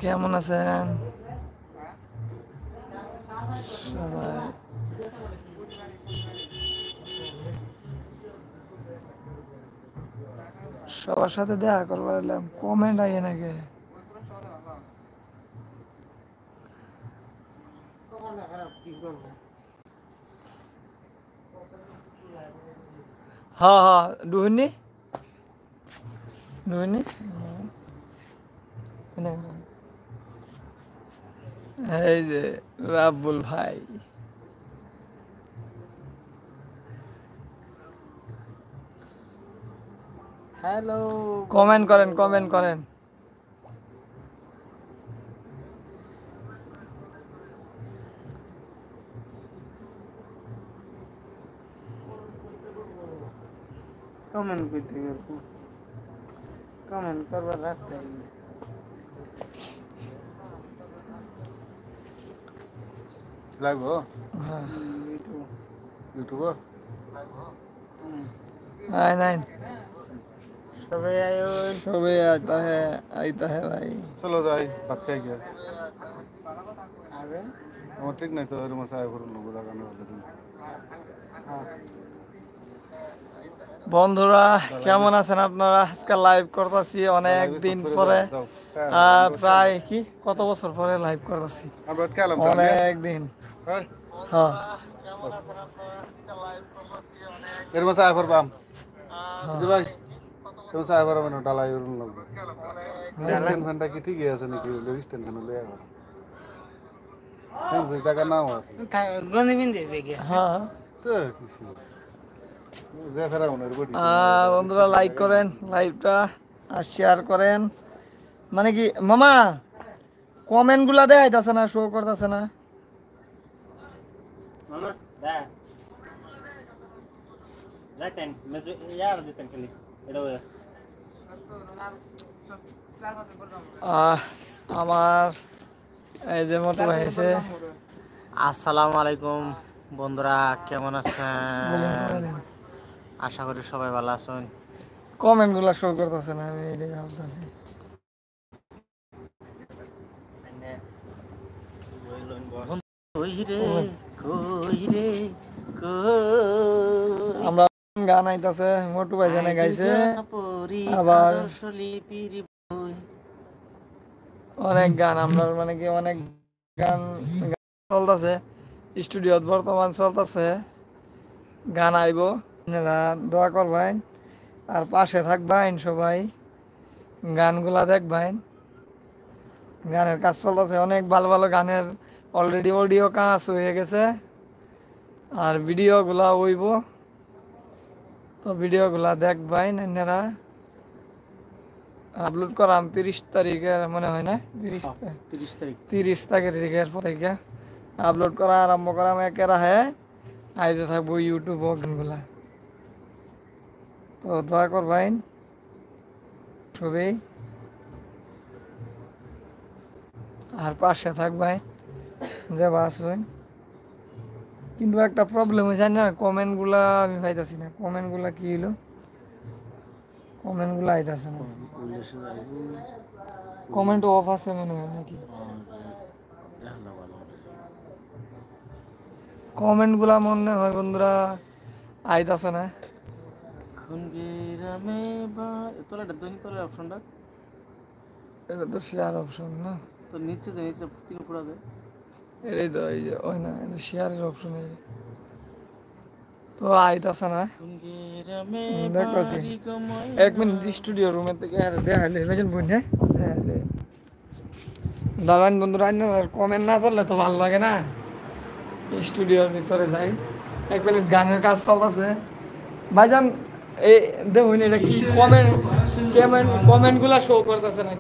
কেমন আছেন সবাই? সবার সাথে দেখা করবার এলাম, কমেন্ট আইয়ে নাকি? হ্যাঁ হ্যাঁ, ডুহিনি ডুহিনি এই যে রাব্বুল ভাই। হ্যালো, কমেন্ট করেন, কমেন্ট করেন। কমেন্ট করতে গেল, কমেন্ট করবার রাস্তায় লাইভ हो হ্যাঁ यूट्यूब आए नाइन সবাই আয়ো। सुबह आता है भाई। चलो जाई भात खाई गया আবে আমার ঠিক নাই তো এর মশা আয় করুন লোক লাগানো হলো তুমি হ্যাঁ, বন্ধুরা কেমন আছেন আপনারা? আজকে লাইভ করতেছি অনেক দিন পরে, প্রায় কি কত বছর পরে লাইভ করতেছি, আমরা খেলাম অনেক দিন। হ্যাঁ হ্যাঁ এর মশা আয় করবাম জি ভাই এর মশা আয় করবাম না ডালাই করুন লোক স্ট্যান্ড ফ্যানটা কি ঠিকই আছে নাকি স্ট্যান্ড ফ্যান লয়ে আবার হ্যাঁ যে টাকা নাও আছে গনি বিন্দে দেখে হ্যাঁ তো কিছু যে ফেরাউনের বডি বন্ধুরা লাইক করেন লাইভটা আর শেয়ার করেন। মানে কি মামা কমেন্ট গুলা দেখাইতেছে না, শো করতেছে না। আমার এই যে মোটু ভাই আছে। আসসালামু আলাইকুম বন্ধুরা, কেমন আছেন? আশা করি সবাই ভালো আছেন। কমেন্ট গুলা শো করতেছে না, আমি এদিকে ভাবতেছি। আমরা গান আইতাছে, মোটু ভাই জানে গাইছে, আবার অনেক গান আমরা মানে কি অনেক গান চলতেছে স্টুডিওত, বর্তমান চলতেছে। গান আইব, আপনারা দোয়া করবেন আর পাশে থাকবেন সবাই, গানগুলা দেখবেন। গানের কাজ চলতেছে, অনেক ভালো ভালো গানের অলরেডি অডিও কাজ হয়ে গেছে আর ভিডিওগুলা হইব। তো ভিডিওগুলা দেখবেন আপনারা। আপলোড করাম 30 তারিখের মনে হয় না, 30 তারিখের পর থেকে আপলোড করা আরম্ভ করাম। একেরা হ্যাঁ আইতে থাকবো ইউটিউব গানগুলা। তো দোয়া করবেন সবই আর পাশে থাকবেন যে বাসবেন। কিন্তু একটা প্রবলেম হয়েছে না, কমেন্টগুলা আমি পাইতেছি না। কমেন্টগুলা কি হলো, কমেন্টগুলো আইতাছে না। কমেন্ট অফ আছে মনে হয় নাকি? কমেন্টগুলা মনে হয় বন্ধুরা আইতাছে না। এটা তো শেয়ার অপশন না, তো নিচে যে নিচে তিন পুরা যায়। এই তো এই যে ওই না, এটা শেয়ারের অপশন। তো আইতাছে না, দেখতেছি। 1 মিনিট স্টুডিও রুমের থেকে দেখাইলে ভেজন বোন। হ্যাঁ দাঁড়ান বন্ধুরা, কমেন্ট না করলে তো ভালো লাগে না। স্টুডিওর ভিতরে যাই, 1 মিনিট গানের কাজ চলতেছে। ভাইজান এই দেখুন এটা কি কমেন্টগুলা শো করতেছে না।